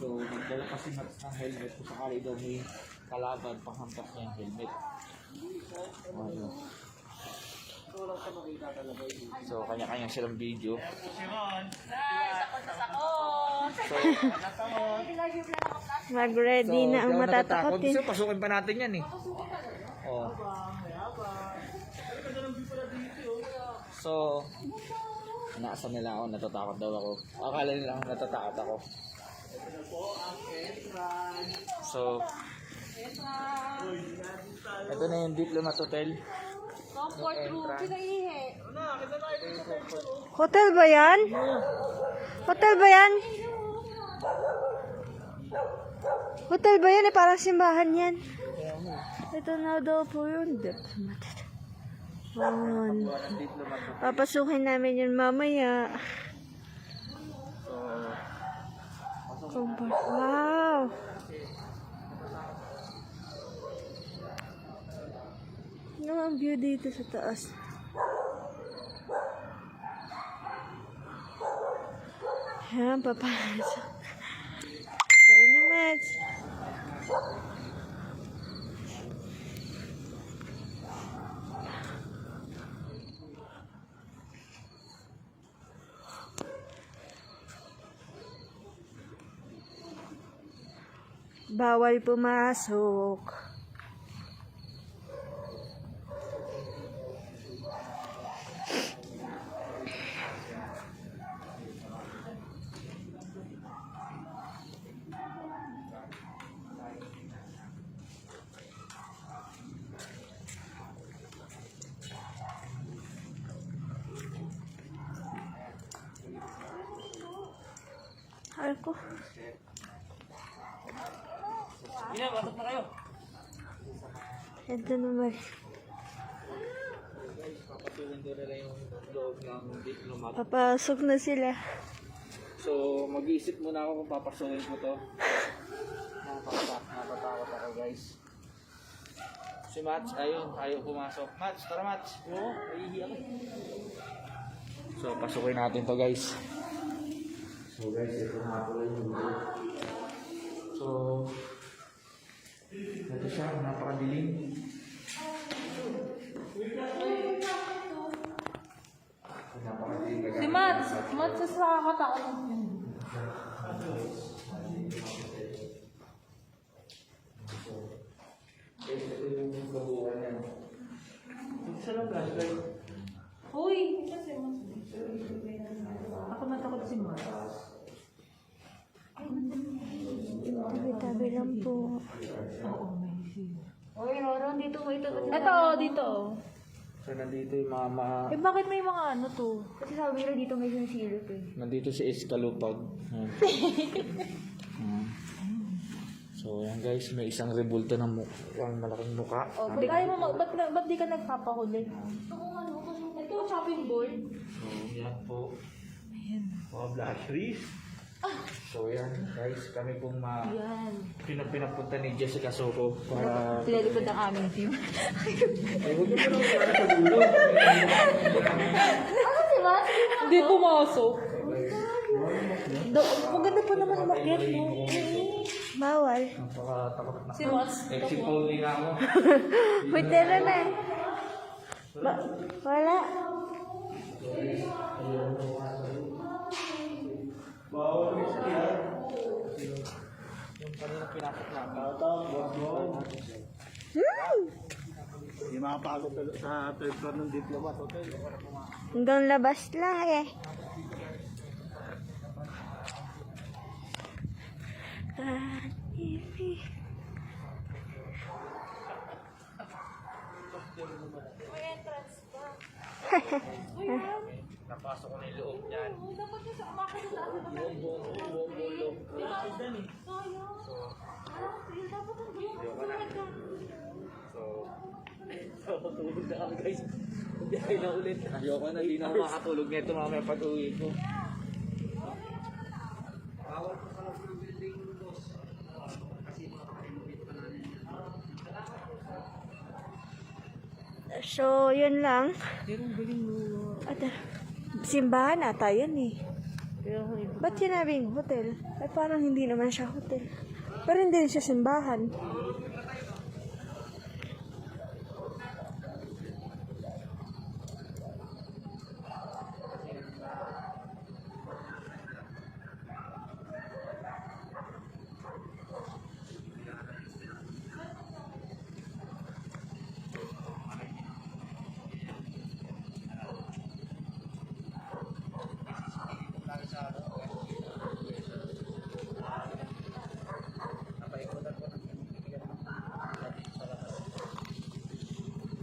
So, nagdala kasi ng helmet kung sakali daw may kalaban, panghampas niya yung helmet. Ayun. So, kanya-kanya silang video. So, Mag-ready na ang matatakotin. So, pasukin pa natin yan eh. Oh. So, inaasam nila ako, natatakot daw ako. Akala nila ako natatakot ako. So, ito na yung Diplomat Hotel. Comfort room. Pinaihi. Hotel ba yan? Hotel ba yan? Hotel ba yan? Parang simbahan yan. Ito na daw po yun. Papasukin namin yun mamaya. Comfort. Wow! Ano ang view dito sa taas? Yan, papasok. Tara na, Mads. Bawal pumasok. Ay ko. Ina, pasok na kayo. Ito naman. Papasukin ko na lang yung loob ng Diplomat. Papasok na sila. So, mag-iisip muna ako kung papasukin ko to. Natatakot ako, guys. Si Mats, ayun, ayaw pumasok. Mats, tara Mats. Oo, nahihiya ako. So, pasukin natin to, guys. So, guys, ito nga pala yung video. So, ito siya, napakadilim. Si Mats. Mats is nakakatakot. Guys, ito yung gabuhan niya. Ito sa labas, guys. Uy, kasi Mats. Ako natakot si Mats. Tabi-tabi lang po. Oo, may siya. Uy, Ron, dito mo ito. Ito, dito. So, nandito yung mama. Eh, bakit may mga ano to? Kasi sabi nila dito may sinsilip eh. Nandito si Escalupag. So, yan guys, may isang rebulto ng malaking mukha. Oh, ba't di ka nagpapahuli? Ito, chopping board. So, yan po. Mga blusheries. So, yan guys, kami pong Yan. pinapunta ni Jessica Soho para... Pinalikod ang aming team. Ay, huwag mo lang para sa dulo. Ano si Mats? Hindi pumasok. Maganda pa naman umakyat mo. Bawal. Napakatakot na. Si Mats. Exit poll din ako. Wait, tara na. Wala. Yung kanina pinasok na. Hindi makapagod sa third floor ng Diplomat Hotel. Hanggang labas lang eh. Napasok ko na yung loob niyan. Dapat yung sa umakit sa akin. So, tulog na kami guys. Biyahe na ulit. Ayoko na, di na ako makatulog nito mamaya pag uwi ko. So, yun lang. Pero ang galing mo. At, simbahan ata yun eh. Kaya ako ito. Ba't sinabing hotel? Ay parang hindi naman siya hotel. Pero hindi rin siya simbahan.